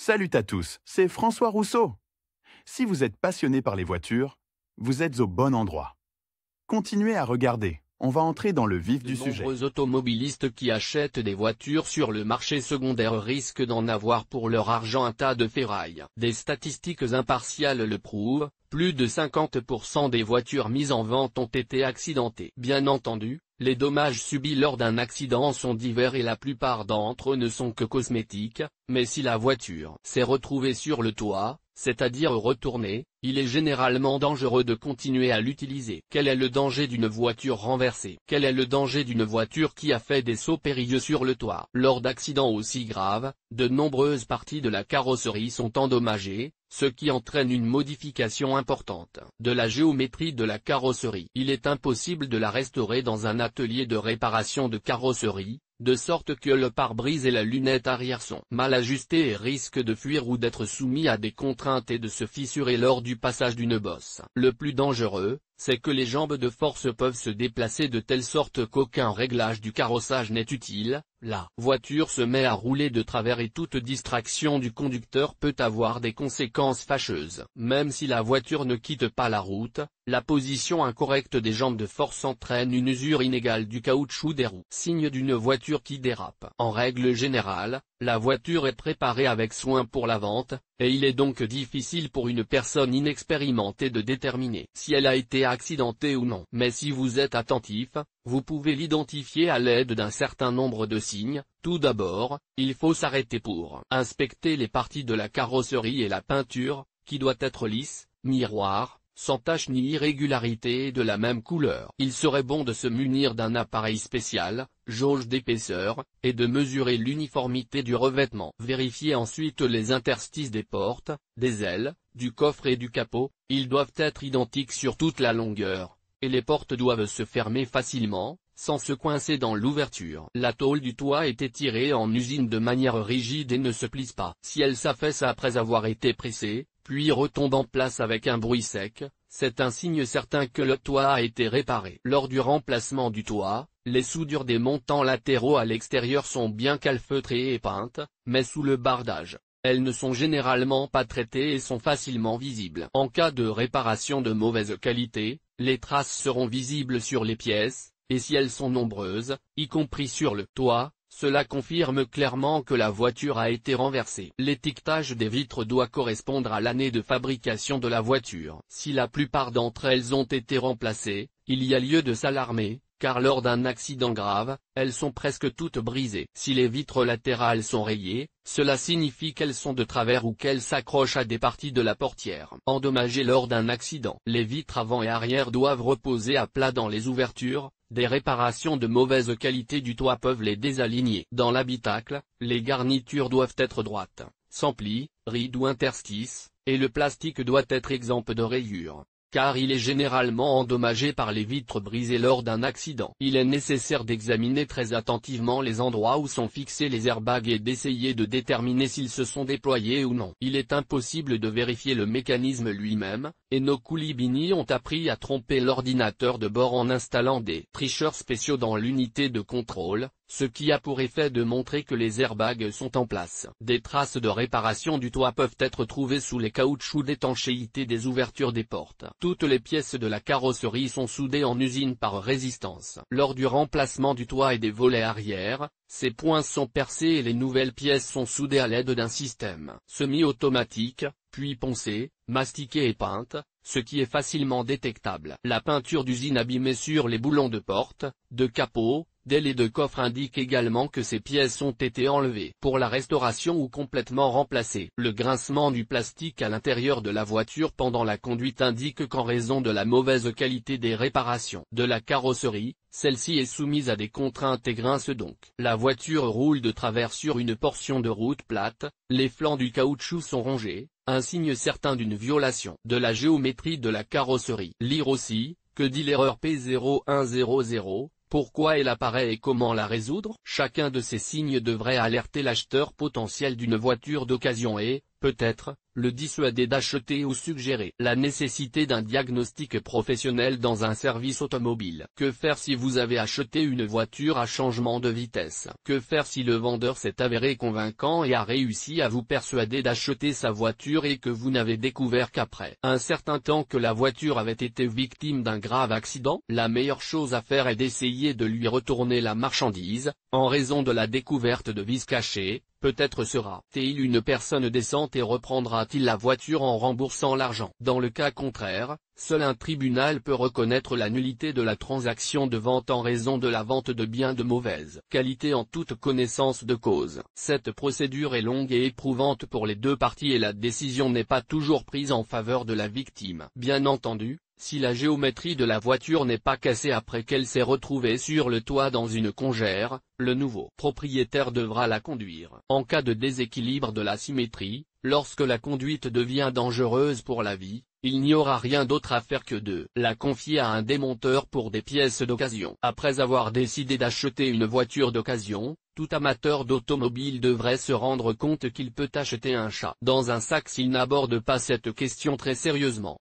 Salut à tous, c'est François Rousseau. Si vous êtes passionné par les voitures, vous êtes au bon endroit. Continuez à regarder, on va entrer dans le vif du sujet. De nombreux automobilistes qui achètent des voitures sur le marché secondaire risquent d'en avoir pour leur argent un tas de ferraille. Des statistiques impartiales le prouvent, plus de 50% des voitures mises en vente ont été accidentées. Bien entendu, les dommages subis lors d'un accident sont divers et la plupart d'entre eux ne sont que cosmétiques, mais si la voiture s'est retrouvée sur le toit, c'est-à-dire retournée, il est généralement dangereux de continuer à l'utiliser. Quel est le danger d'une voiture renversée? Quel est le danger d'une voiture qui a fait des sauts périlleux sur le toit? Lors d'accidents aussi graves, de nombreuses parties de la carrosserie sont endommagées, ce qui entraîne une modification importante de la géométrie de la carrosserie. Il est impossible de la restaurer dans un atelier de réparation de carrosserie, de sorte que le pare-brise et la lunette arrière sont mal ajustés et risquent de fuir ou d'être soumis à des contraintes et de se fissurer lors du passage d'une bosse. Le plus dangereux, c'est que les jambes de force peuvent se déplacer de telle sorte qu'aucun réglage du carrossage n'est utile, la voiture se met à rouler de travers et toute distraction du conducteur peut avoir des conséquences fâcheuses. Même si la voiture ne quitte pas la route, la position incorrecte des jambes de force entraîne une usure inégale du caoutchouc des roues. Signe d'une voiture qui dérape. En règle générale, la voiture est préparée avec soin pour la vente, et il est donc difficile pour une personne inexpérimentée de déterminer si elle a été accidentée ou non. Mais si vous êtes attentif, vous pouvez l'identifier à l'aide d'un certain nombre de signes. Tout d'abord, il faut s'arrêter pour inspecter les parties de la carrosserie et la peinture, qui doit être lisse, miroir, sans tache ni irrégularité et de la même couleur. Il serait bon de se munir d'un appareil spécial, jauge d'épaisseur, et de mesurer l'uniformité du revêtement. Vérifiez ensuite les interstices des portes, des ailes, du coffre et du capot, ils doivent être identiques sur toute la longueur, et les portes doivent se fermer facilement, sans se coincer dans l'ouverture. La tôle du toit est étirée en usine de manière rigide et ne se plisse pas. Si elle s'affaisse après avoir été pressée, puis retombe en place avec un bruit sec, c'est un signe certain que le toit a été réparé. Lors du remplacement du toit, les soudures des montants latéraux à l'extérieur sont bien calfeutrées et peintes, mais sous le bardage, elles ne sont généralement pas traitées et sont facilement visibles. En cas de réparation de mauvaise qualité, les traces seront visibles sur les pièces, et si elles sont nombreuses, y compris sur le toit, cela confirme clairement que la voiture a été renversée. L'étiquetage des vitres doit correspondre à l'année de fabrication de la voiture. Si la plupart d'entre elles ont été remplacées, il y a lieu de s'alarmer, car lors d'un accident grave, elles sont presque toutes brisées. Si les vitres latérales sont rayées, cela signifie qu'elles sont de travers ou qu'elles s'accrochent à des parties de la portière. Endommagées lors d'un accident, les vitres avant et arrière doivent reposer à plat dans les ouvertures. Des réparations de mauvaise qualité du toit peuvent les désaligner. Dans l'habitacle, les garnitures doivent être droites, sans plis, rides ou interstices, et le plastique doit être exempt de rayures, car il est généralement endommagé par les vitres brisées lors d'un accident. Il est nécessaire d'examiner très attentivement les endroits où sont fixés les airbags et d'essayer de déterminer s'ils se sont déployés ou non. Il est impossible de vérifier le mécanisme lui-même, et nos coulibini ont appris à tromper l'ordinateur de bord en installant des tricheurs spéciaux dans l'unité de contrôle, ce qui a pour effet de montrer que les airbags sont en place. Des traces de réparation du toit peuvent être trouvées sous les caoutchoucs d'étanchéité des ouvertures des portes. Toutes les pièces de la carrosserie sont soudées en usine par résistance. Lors du remplacement du toit et des volets arrière, ces points sont percés et les nouvelles pièces sont soudées à l'aide d'un système semi-automatique, puis poncées, mastiquées et peintes, ce qui est facilement détectable. La peinture d'usine abîmée sur les boulons de porte, de capot, d'ailes et de coffre indique également que ces pièces ont été enlevées pour la restauration ou complètement remplacées. Le grincement du plastique à l'intérieur de la voiture pendant la conduite indique qu'en raison de la mauvaise qualité des réparations de la carrosserie, celle-ci est soumise à des contraintes et grince donc. La voiture roule de travers sur une portion de route plate, les flancs du caoutchouc sont rongés, un signe certain d'une violation de la géométrie de la carrosserie. Lire aussi, que dit l'erreur P0100, pourquoi elle apparaît et comment la résoudre? Chacun de ces signes devrait alerter l'acheteur potentiel d'une voiture d'occasion et, peut-être, le dissuader d'acheter ou suggérer la nécessité d'un diagnostic professionnel dans un service automobile. Que faire si vous avez acheté une voiture à changement de vitesse? Que faire si le vendeur s'est avéré convaincant et a réussi à vous persuader d'acheter sa voiture et que vous n'avez découvert qu'après un certain temps que la voiture avait été victime d'un grave accident? La meilleure chose à faire est d'essayer de lui retourner la marchandise, en raison de la découverte de vices cachés. Peut-être sera-t-il une personne décente et reprendra-t-il la voiture en remboursant l'argent. Dans le cas contraire, seul un tribunal peut reconnaître la nullité de la transaction de vente en raison de la vente de biens de mauvaise qualité en toute connaissance de cause. Cette procédure est longue et éprouvante pour les deux parties et la décision n'est pas toujours prise en faveur de la victime. Bien entendu, si la géométrie de la voiture n'est pas cassée après qu'elle s'est retrouvée sur le toit dans une congère, le nouveau propriétaire devra la conduire. En cas de déséquilibre de la symétrie, lorsque la conduite devient dangereuse pour la vie, il n'y aura rien d'autre à faire que de la confier à un démonteur pour des pièces d'occasion. Après avoir décidé d'acheter une voiture d'occasion, tout amateur d'automobile devrait se rendre compte qu'il peut acheter un chat dans un sac s'il n'aborde pas cette question très sérieusement.